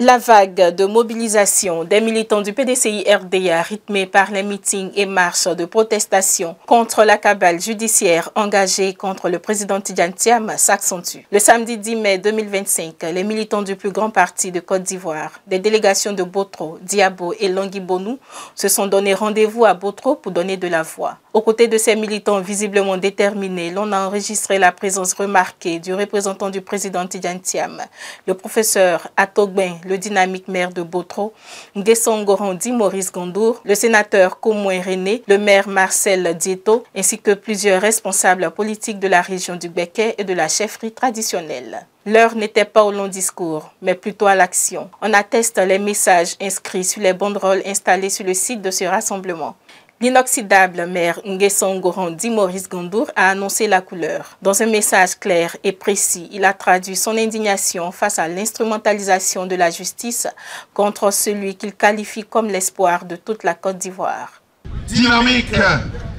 La vague de mobilisation des militants du PDCI-RDA rythmée par les meetings et marches de protestation contre la cabale judiciaire engagée contre le président Tidjane Thiam s'accentue. Le samedi 10 mai 2025, les militants du plus grand parti de Côte d'Ivoire, des délégations de Botro, Diabo et Longui-Bonou se sont donné rendez-vous à Botro pour donner de la voix. Aux côtés de ces militants visiblement déterminés, l'on a enregistré la présence remarquée du représentant du président Tidjane Thiam, le professeur Atogben, le dynamique maire de Botro, Nguesson Ngorandi Maurice Gondour, le sénateur Komouin René, le maire Marcel Dieto, ainsi que plusieurs responsables politiques de la région du Béquet et de la chefferie traditionnelle. L'heure n'était pas au long discours, mais plutôt à l'action. On atteste les messages inscrits sur les banderoles installées sur le site de ce rassemblement. L'inoxydable maire Nguesson Ngorandi Maurice Gondour a annoncé la couleur. Dans un message clair et précis, il a traduit son indignation face à l'instrumentalisation de la justice contre celui qu'il qualifie comme l'espoir de toute la Côte d'Ivoire. Dynamique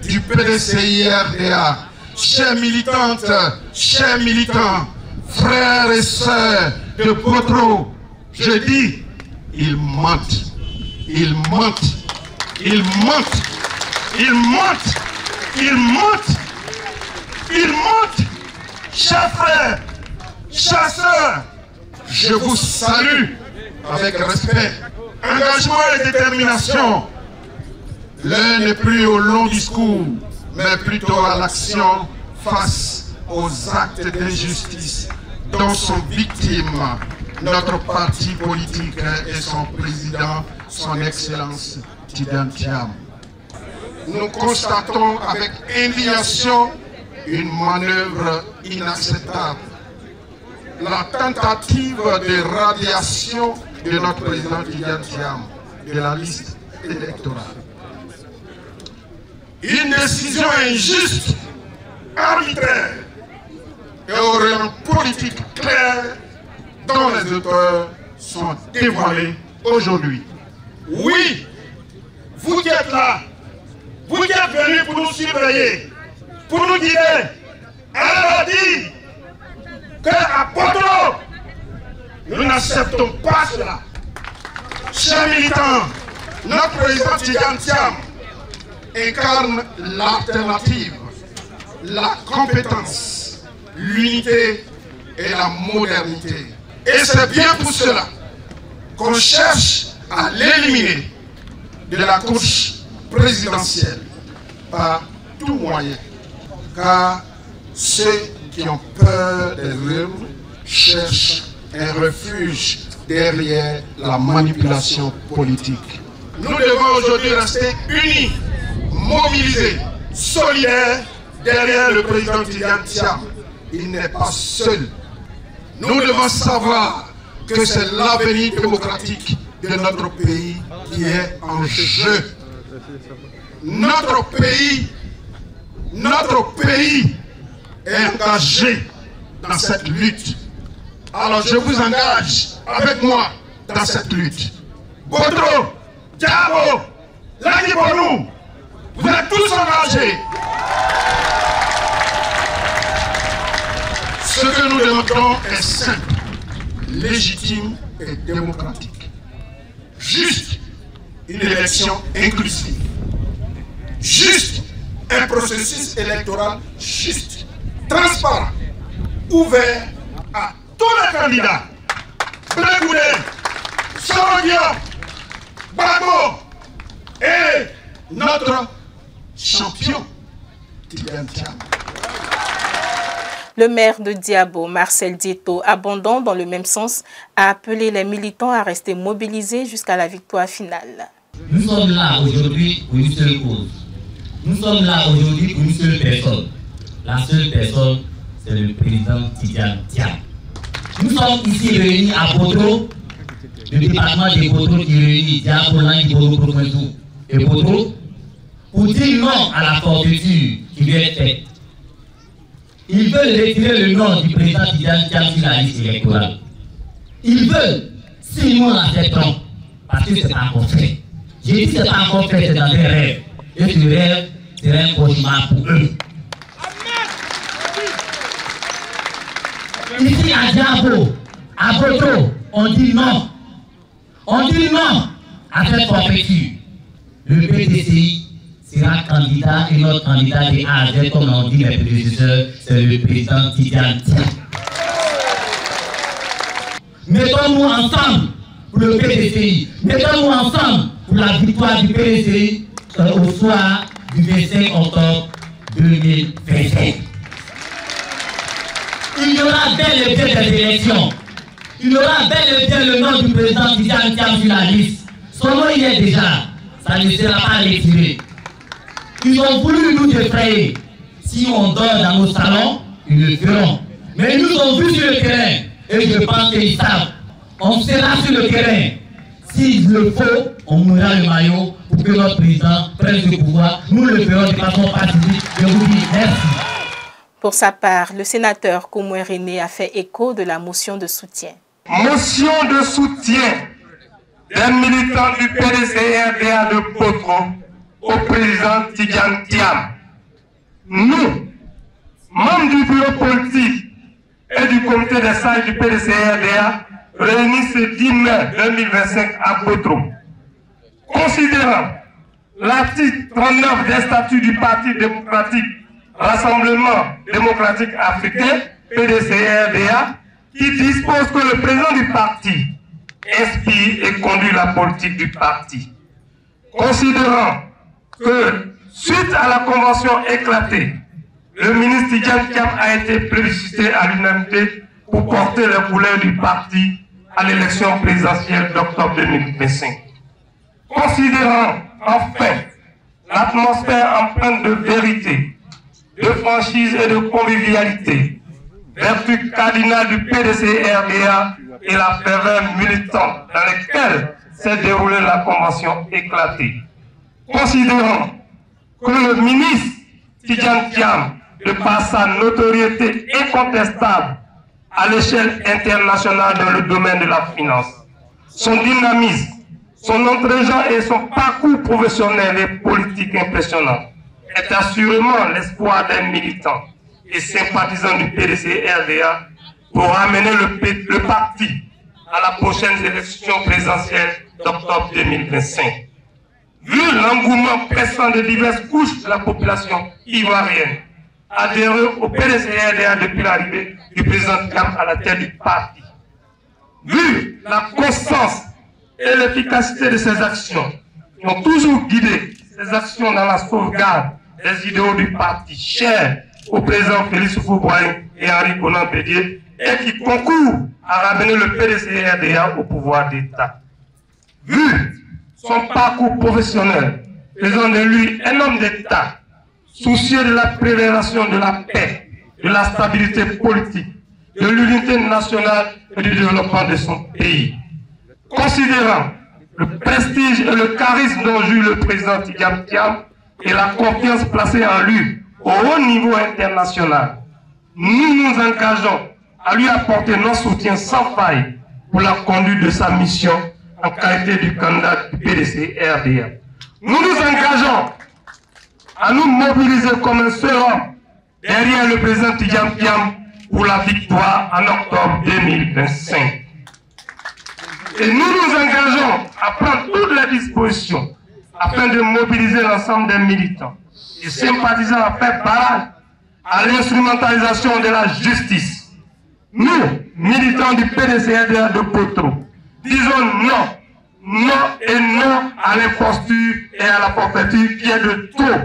du PDCI-RDA, chères militantes, chers militants, frères et sœurs de Botro, je dis, ils mentent, ils mentent, ils mentent. Ils mentent, ils mentent, ils mentent. Chers frères, chers sœurs, je vous salue avec respect, engagement et détermination. L'heure n'est plus au long discours, mais plutôt à l'action face aux actes d'injustice dont sont victimes notre parti politique et son président, son Excellence Tidjane Thiam. Nous constatons avec indignation une manœuvre inacceptable. La tentative de radiation de notre président Tidjane Thiam de la liste électorale. Une décision injuste, arbitraire et au rayon politique clair dont les auteurs sont dévoilés aujourd'hui. Oui, vous qui êtes là, vous qui êtes venus pour nous surveiller, pour nous dire, elle a dit qu'à Botro, nous n'acceptons pas cela. Chers militants, notre président Tidjane Thiam incarne l'alternative, la compétence, l'unité et la modernité. Et c'est bien pour cela qu'on cherche à l'éliminer de la course présidentielle par tout moyen, car ceux qui ont peur des urnes cherchent un refuge derrière la manipulation politique. Nous devons aujourd'hui rester unis, mobilisés, solidaires derrière le président Tidjane Thiam. Il n'est pas seul. Nous devons savoir que c'est l'avenir démocratique de notre pays qui est en jeu. Notre pays est engagé dans cette lutte. Alors je vous engage avec moi dans cette lutte. Botro, Diabo, Longui-Bonou, vous êtes tous engagés. Ce que nous demandons est simple, légitime et démocratique. Juste une élection inclusive. Juste un processus électoral juste, transparent, ouvert à tous les candidats. Blé Goudé, Soro Diop, Gbagbo et notre champion, Tidjane Thiam. Le maire de Diabo, Marcel Dieto, abondant dans le même sens, a appelé les militants à rester mobilisés jusqu'à la victoire finale. Nous sommes là aujourd'hui pour une seule cause. Nous sommes là aujourd'hui pour une seule personne. La seule personne, c'est le président Tidjane Thiam. Nous sommes ici réunis à Botro, le département de Botro qui réunit Diabo, Longui-Bonou et Botro, pour dire non à la forfaiture qui vient être faite. Ils veulent retirer le nom du président Tidjane Thiam sur la liste électorale. Ils veulent, si nous l'acceptons, parce que ce n'est pas encore fait. J'ai dit que ce n'est pas encore fait, c'est dans un rêve. Et ce rêve serait un cauchemar pour eux. Ici à Diabo, À Boto, on dit non. On dit non à cette forfaiture. Le PDCI sera candidat et notre candidat de A à Z, comme l'ont dit mes prédécesseurs, c'est le président Tidiane Tiam. Mettons-nous ensemble pour le PDCI. Mettons-nous ensemble pour la victoire du PDCI au soir du 25 octobre 2025. Il y aura bel et bien des élections. Il y aura bel et bien le nom du président Tidiane Tiam sur la liste. Son nom y est déjà. Ça ne sera pas retiré. Ils ont voulu nous effrayer. Si on dort dans nos salons, ils le feront. Mais ils nous ont vus sur le terrain. Et je pense qu'ils savent. On sera sur le terrain. S'il le faut, on mourra le maillot pour que notre président prenne le pouvoir. Nous le ferons de façon pacifique. Je vous dis merci. Pour sa part, le sénateur Koumoué René a fait écho de la motion de soutien. Motion de soutien des militants du PDC-RDA de Potro au président Tidiane Tiam. Nous, membres du bureau politique et du comité des sages du PDC-RDA, réunis ce 10 mai 2025 à Potro, considérant l'article 39 des statuts du Parti démocratique Rassemblement démocratique africain, PDC-RDA, qui dispose que le président du parti inspire et conduit la politique du parti. Considérant que, suite à la convention éclatée, le ministre Tidiane Tiam a été plébiscité à l'unanimité pour porter les couleurs du parti à l'élection présidentielle d'octobre 2025. Considérant enfin l'atmosphère empreinte de vérité, de franchise et de convivialité, vertu cardinale du PDC-RDA et la ferveur militante dans laquelle s'est déroulée la convention éclatée. Considérant que le ministre Tidiane Tiam, de par sa notoriété incontestable à l'échelle internationale dans le domaine de la finance, son dynamisme, son entraînement et son parcours professionnel et politique impressionnant, est assurément l'espoir des militants et sympathisants du PDC-RDA pour amener le parti à la prochaine élection présidentielle d'octobre 2025. Vu l'engouement pressant de diverses couches de la population ivoirienne, adhérer au PDC-RDA depuis l'arrivée du président Tiam à la tête du parti. Vu la constance et l'efficacité de ses actions, qui ont toujours guidé ses actions dans la sauvegarde des idéaux du parti chers au président Félix Houphouët-Boigny et Henri Konan Bédié, et qui concourent à ramener le PDC-RDA au pouvoir d'État. Vu son parcours professionnel, faisant de lui un homme d'État, soucieux de la préservation de la paix, de la stabilité politique, de l'unité nationale et du développement de son pays. Considérant le prestige et le charisme dont jouit le président Tidiane Tiam et la confiance placée en lui au haut niveau international, nous nous engageons à lui apporter notre soutien sans faille pour la conduite de sa mission en qualité du candidat du PDC-RDA. Nous nous engageons à nous mobiliser comme un seul homme derrière le président Tidiane Tiam pour la victoire en octobre 2025. Et nous nous engageons à prendre toutes les dispositions afin de mobiliser l'ensemble des militants et sympathisants à faire barrage à l'instrumentalisation de la justice. Nous, militants du PDC-RDA de Potro, disons non, non et non à l'imposture et à la forfaiture qui est de trop.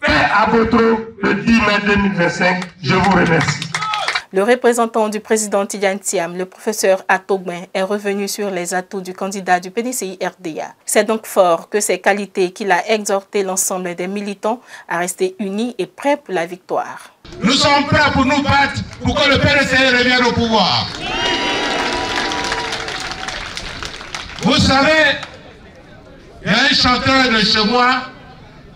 Fait à Potro le 10 mai 2025. Je vous remercie. Le représentant du président Tidiane Tiam, le professeur Atogben, est revenu sur les atouts du candidat du PDCI-RDA. C'est donc fort que ces qualités qu'il a exhorté l'ensemble des militants à rester unis et prêts pour la victoire. Nous sommes prêts pour nous battre pour que le PDCI revienne au pouvoir. Vous savez, il y a un chanteur de chez moi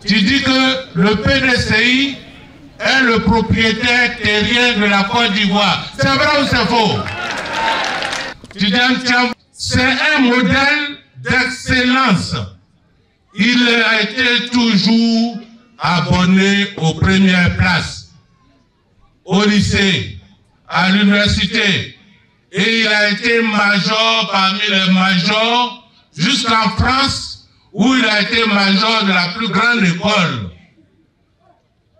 qui dit que le PDCI est le propriétaire terrien de la Côte d'Ivoire. C'est vrai ou c'est faux? Tidiane Tiam, c'est un modèle d'excellence. Il a été toujours abonné aux premières places, au lycée, à l'université. et il a été major parmi les majors jusqu'en France, où il a été major de la plus grande école.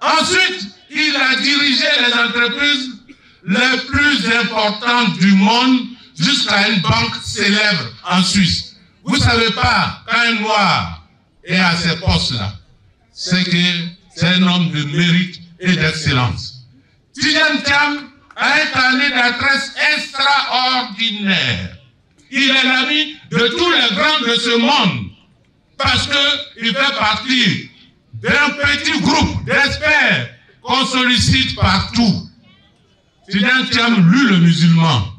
Ensuite, il a dirigé les entreprises les plus importantes du monde jusqu'à une banque célèbre en Suisse. Vous ne savez pas, quand un noir est à ces postes-là, c'est que c'est un homme de mérite et d'excellence. Tidjane Thiam a un carnet d'adresse extraordinaire. Il est l'ami de tous les grands de ce monde parce qu'il fait partie d'un petit groupe d'experts qu'on sollicite partout. Tidjane Thiam, lui le musulman,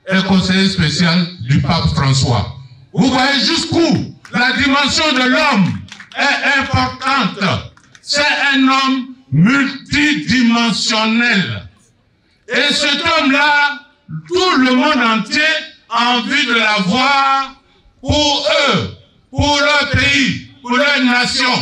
est conseiller spécial du pape François. Vous voyez jusqu'où la dimension de l'homme est importante. C'est un homme multidimensionnel. Et cet homme-là, tout le monde entier a envie de l'avoir pour eux, pour leur pays, pour leur nation.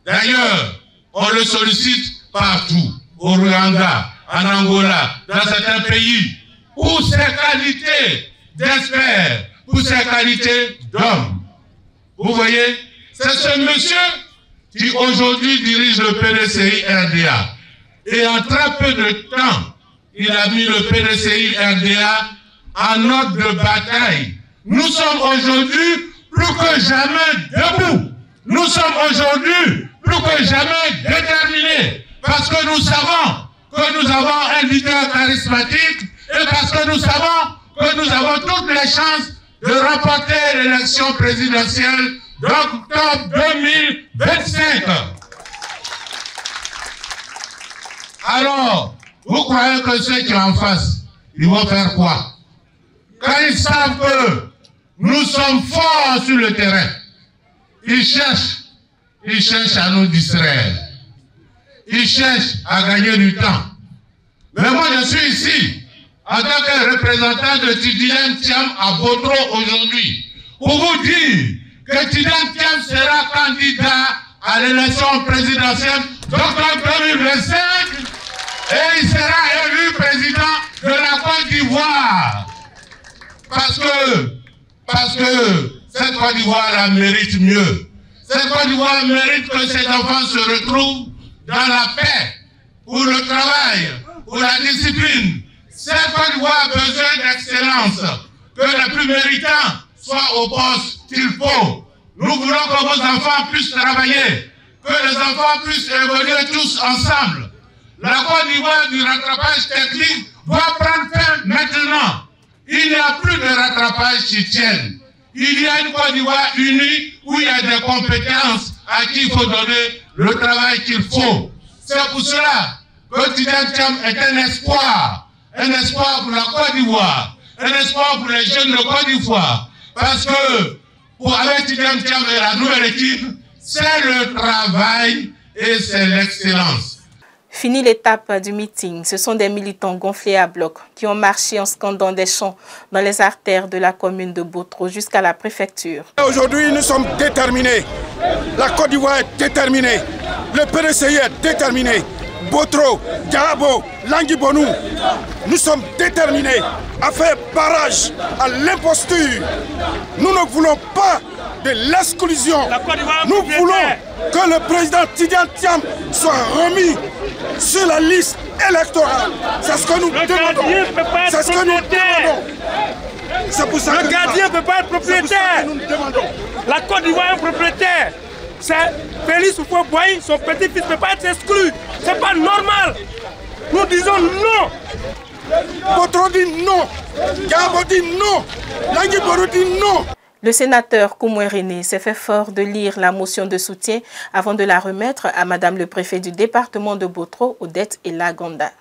D'ailleurs, on le sollicite partout, au Rwanda, en Angola, dans certains pays, pour ses qualités d'expert, pour ses qualités d'homme. Vous voyez, c'est ce monsieur qui aujourd'hui dirige le PDCI RDA. Et en très peu de temps, il a mis le PDCI RDA en ordre de bataille. Nous sommes aujourd'hui plus que jamais debout. Nous sommes aujourd'hui plus que jamais déterminés. Parce que nous savons que nous avons un leader charismatique et parce que nous savons que nous avons toutes les chances de remporter l'élection présidentielle d'octobre 2025. Alors, vous croyez que ceux qui sont en face, ils vont faire quoi? Quand ils savent que nous sommes forts sur le terrain, ils cherchent à nous distraire. Ils cherchent à gagner du temps. Mais moi, je suis ici, en tant que représentant de Tidjane Thiam à Botro aujourd'hui, pour vous dire que Tidjane Thiam sera candidat à l'élection présidentielle d'octobre 2025 et il sera élu président de la Côte d'Ivoire. Parce que cette Côte d'Ivoire la mérite mieux. Cette Côte d'Ivoire mérite que ses enfants se retrouvent dans la paix, pour le travail, pour la discipline. Cette Côte d'Ivoire a besoin d'excellence, que les plus méritants soient au poste qu'il faut. Nous voulons que vos enfants puissent travailler, que les enfants puissent évoluer tous ensemble. La Côte d'Ivoire du rattrapage technique doit prendre fin maintenant. Il n'y a plus de rattrapage qui tienne. Il y a une Côte d'Ivoire unie où il y a des compétences à qui il faut donner le travail qu'il faut. C'est pour cela que Tidjane Thiam est un espoir pour la Côte d'Ivoire, un espoir pour les jeunes de Côte d'Ivoire. Parce que avec Tidjane Thiam et la nouvelle équipe, c'est le travail et c'est l'excellence. Fini l'étape du meeting, ce sont des militants gonflés à bloc qui ont marché en scandant des chants dans les artères de la commune de Botro jusqu'à la préfecture. Aujourd'hui, nous sommes déterminés. La Côte d'Ivoire est déterminée. Le PDCI est déterminé. Botro, Diabo, Languibonou, nous sommes déterminés à faire barrage à l'imposture. Nous ne voulons pas de l'exclusion. Nous voulons que le président Tidjane Thiam soit remis sur la liste électorale. C'est ce que nous demandons. C'est ce que nous demandons. C'est pour ça que le gardien ne peut pas être propriétaire. La Côte d'Ivoire est propriétaire. C'est Félix Houphouët-Boigny, son petit-fils ne peut pas être exclu. C'est pas normal. Nous disons non. Botro dit non. Diabo dit non. Languibonou dit non. Le sénateur Koumoué René s'est fait fort de lire la motion de soutien avant de la remettre à Madame le préfet du département de Botro, Odette Elagonda.